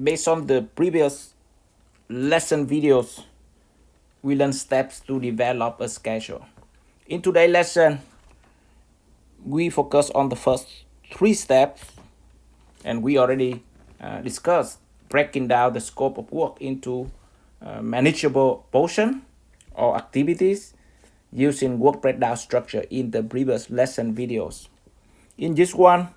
based on the previous lesson videos, we learn steps to develop a schedule. In today's lesson, we focus on the first 3 steps, and we already discussed breaking down the scope of work into manageable portion or activities using work breakdown structure in the previous lesson videos. In this one,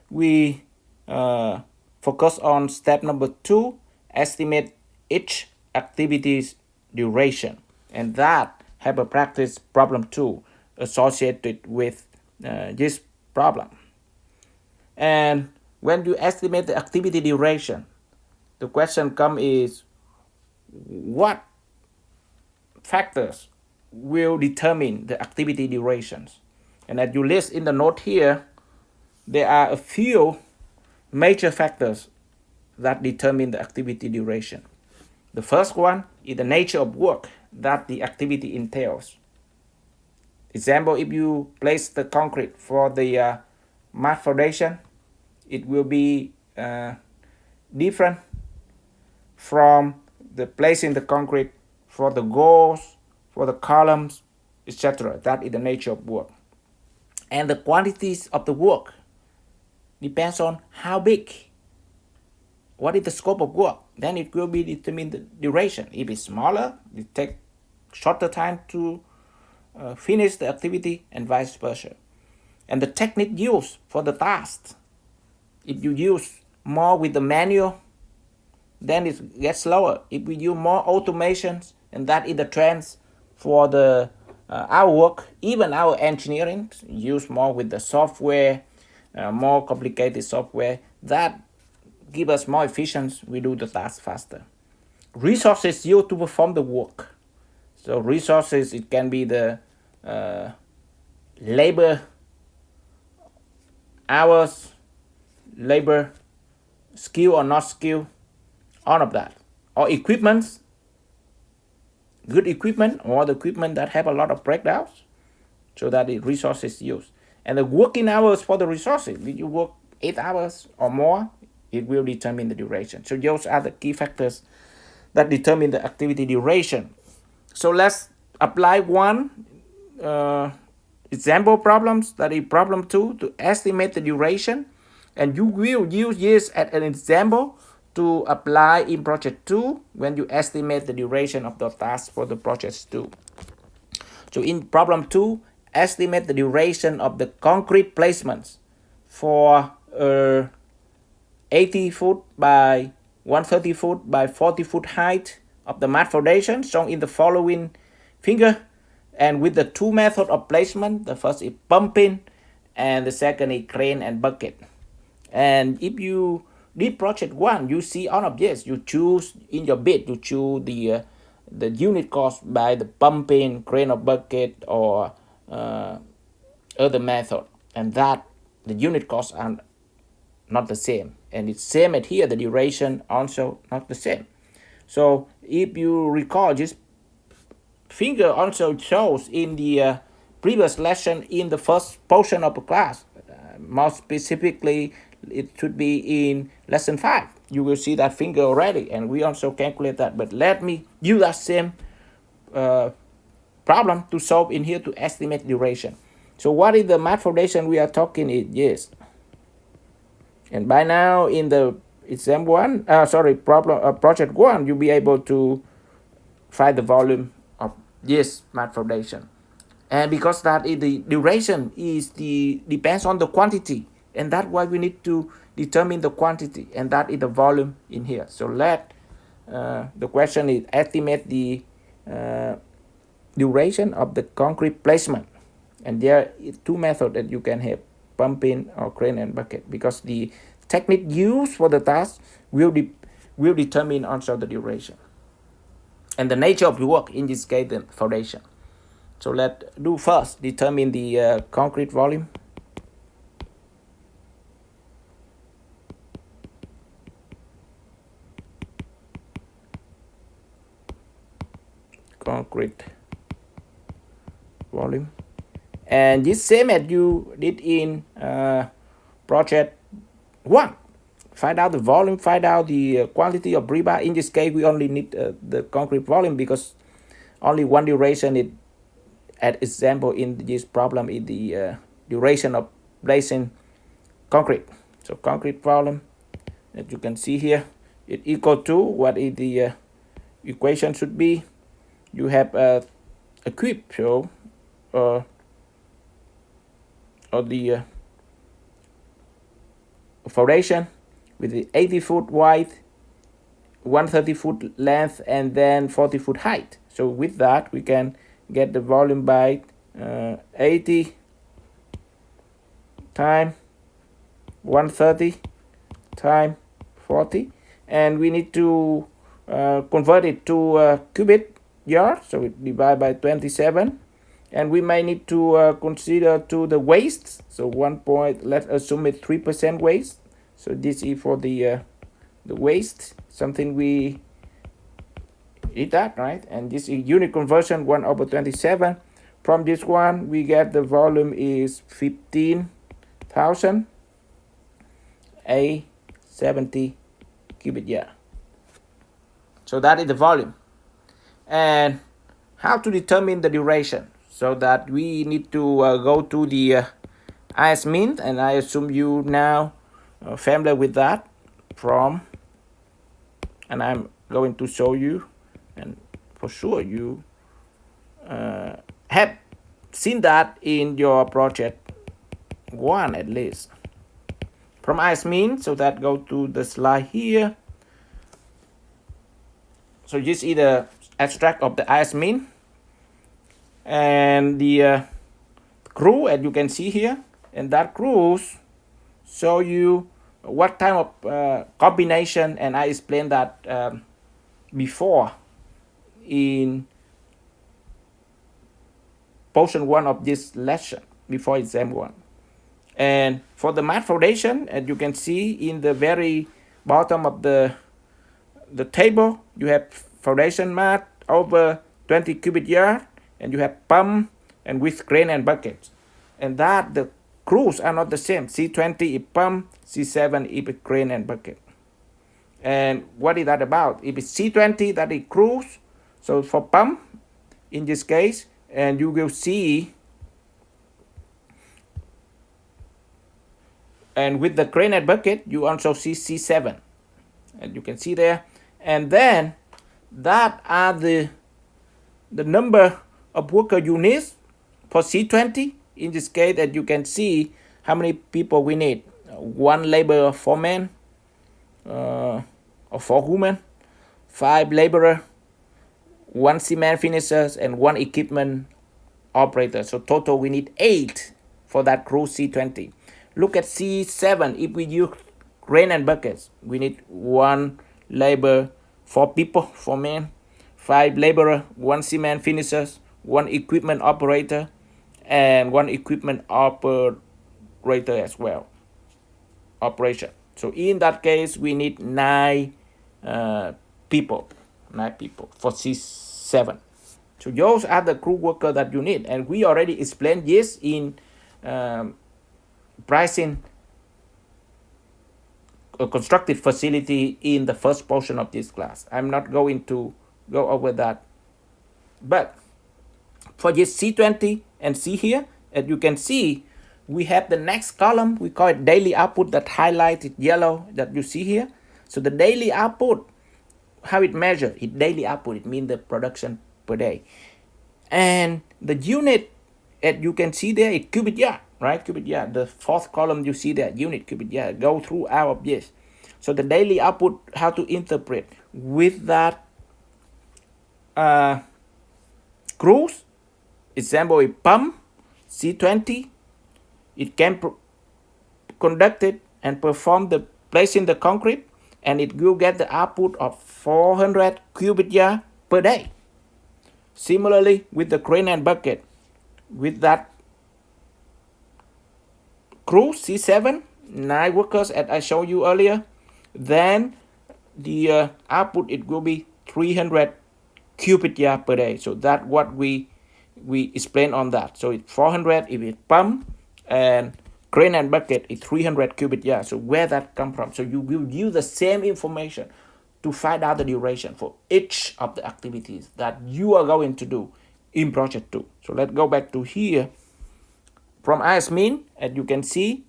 we focus on step number 2, estimate each activity's duration, and that have a practice problem 2 associated with this problem. And when you estimate the activity duration, the question comes is, what factors will determine the activity durations? And as you list in the note here, there are a few major factors that determine the activity duration. The first one is the nature of work that the activity entails. Example, if you place the concrete for the mat foundation, it will be different from the placing the concrete for the goals, for the columns, etc. That is the nature of work. And the quantities of the work depends on how big, what is the scope of work. Then it will be determine the duration. If it's smaller, it take shorter time to finish the activity, and vice versa. And the technique used for the task. If you use more with the manual, then it gets slower. If we use more automations, and that is the trends for the our work, even our engineering, use more with the software, more complicated software, that give us more efficiency. We do the task faster. Resources used to perform the work. So resources, it can be the labor hours, labor skill or not skill, all of that. Or equipments, good equipment, or the equipment that have a lot of breakdowns, so that the resources used. And the working hours for the resources, if you work 8 hours or more, it will determine the duration. So those are the key factors that determine the activity duration. So let's apply one example problems, that is problem 2, to estimate the duration. And you will use this as an example to apply in project 2 when you estimate the duration of the task for the project 2. So in problem 2, estimate the duration of the concrete placements for 80 foot by 130 foot by 40 foot height of the mat foundation shown in the following figure, and with the 2 methods of placement. The first is pumping, and the second is crane and bucket. And if you did project 1, you see all of this. You choose in your bid, you choose the unit cost by the pumping, crane or bucket, or other method, and that the unit costs are not the same. And it's same at here, the duration also not the same. So if you recall, this figure also shows in the previous lesson in the first portion of the class. More specifically, it should be in lesson 5. You will see that figure already, and we also calculate that. But let me use that same problem to solve in here to estimate duration. So what is the mat foundation we are talking is this. And by now in the exam 1, project 1, you'll be able to find the volume of this mat foundation. And because that is the duration is depends on the quantity, and that's why we need to determine the quantity, and that is the volume in here. So the question is estimate the duration of the concrete placement, and there are 2 methods that you can have, pumping or crane and bucket, because the technique used for the task will determine also the duration and the nature of the work, in this case the foundation. So let's do first determine the concrete volume. Concrete volume, and this same as you did in project 1. find out the volume, find out the quantity of rebar. In this case, we only need the concrete volume because only one duration is, as example in this problem, is the duration of placing concrete. So concrete volume, as you can see here, it equal to what is the equation should be. You have a cube, so or the foundation with the 80 foot wide, 130 foot length, and then 40 foot height. So with that, we can get the volume by 80 times 130 times 40, and we need to convert it to cubic yard. So we divide by 27, and we may need to consider to the waste. So 1 point, let's assume it's 3% waste. So this is for the waste, something we did that, right? And this is unit conversion 1/27. From this one, we get the volume is 15,070 cubic yard. So that is the volume. And how to determine the duration? So that we need to go to the IS min, and I assume you now familiar with that and I'm going to show you, and for sure you have seen that in your project 1 at least. From IS min, so that go to the slide here. So this is the abstract of the IS min, and the crew, as you can see here, and that crews show you what type of combination, and I explained that before in portion 1 of this lesson, before exam 1. And for the mat foundation, as you can see in the very bottom of the table, you have foundation mat over 20 cubic yard, and you have pump and with crane and buckets, and that the crews are not the same. C20 is pump, C7 is crane and bucket. And what is that about? If it's C20, that is crews. So for pump, in this case, and you will see, and with the crane and bucket, you also see C7, and you can see there. And then that are the number of worker units for C20. In this case, that you can see how many people we need. 1 laborer, 4 men, or 4 women, 5 laborer, 1 cement finishers, and 1 equipment operator. So total we need 8 for that crew C20. Look at C7. If we use crane and buckets, we need 1 labor, 4 people, 4 men, 5 laborer, 1 cement finishers, 1 equipment operator, and 1 equipment operator as well. Operation. So in that case, we need 9 people. 9 people for C7. So those are the crew worker that you need, and we already explained this in pricing a constructed facility in the first portion of this class. I'm not going to go over that, but for this C20 and C here, as you can see, we have the next column. We call it daily output, that highlighted yellow that you see here. So the daily output, how it measures, it daily output, it means the production per day. And the unit, as you can see there, is cubic yard, right? Cubic yard, the 4th column you see there, unit cubic yard, go through out of this. So the daily output, how to interpret with that crews, example is pump, C20, it can conduct it and perform the placing the concrete, and it will get the output of 400 cubic yard per day. Similarly with the crane and bucket, with that crew C7, 9 workers as I showed you earlier, then the output it will be 300 cubic yard per day. So that's what we explain on that. So it's 400 if it's pump, and crane and bucket is 300 cubic yards. So where that come from? So you will use the same information to find out the duration for each of the activities that you are going to do in project 2. So let's go back to here. From as mean, as you can see,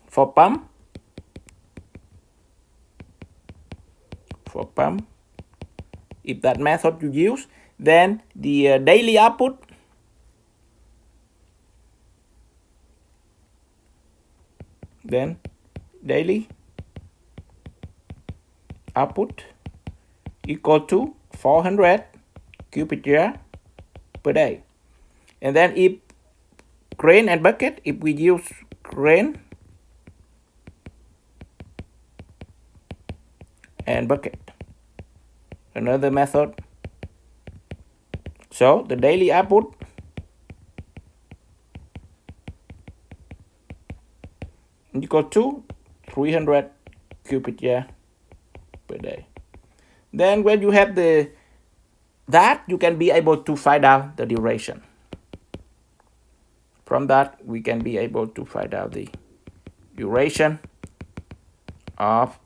for pump, if that method you use, then the daily output equal to 400 cubic yard per day. And then if crane and bucket, if we use crane and bucket, another method, so the daily output equal to 300 cubic yard per day. Then when you have that, you can be able to find out the duration. From that, we can be able to find out the duration of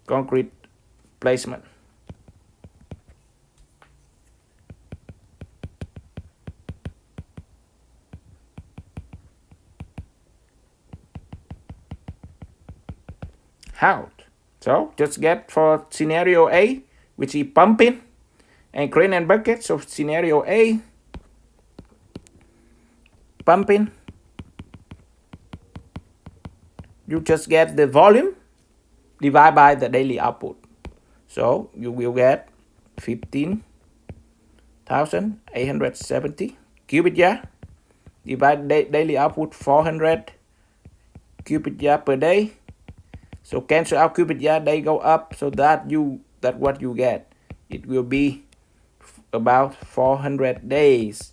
concrete placement. How? So just get for scenario A, which is pumping and crane and bucket. So scenario A, pumping, you just get the volume divided by the daily output. So you will get 15,870 cubic yard divided daily output 400 cubic yard per day. So cancel out cubic yard, they go up, so that what you get. It will be about 400 days.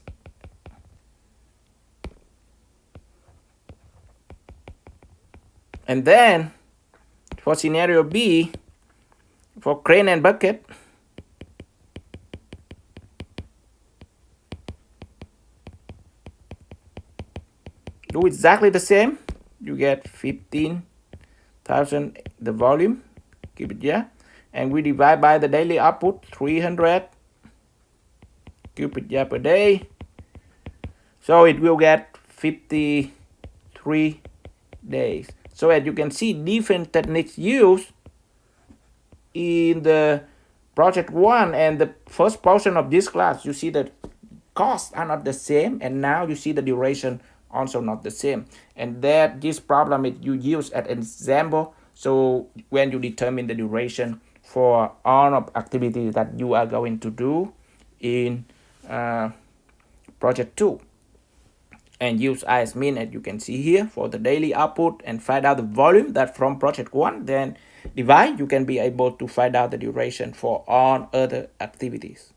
And then for scenario B, for crane and bucket, do exactly the same. You get 15,000 the volume cubic yard, and we divide by the daily output 300 cubic yard per day. So it will get 53 days. So as you can see, different techniques used in the project 1 and the first portion of this class. You see the costs are not the same, and now you see the duration also not the same. And that this problem is you use as an example. So when you determine the duration for all of activities that you are going to do in project 2. And use as mean, as you can see here, for the daily output, and find out the volume that from project 1, then divide, you can be able to find out the duration for all other activities.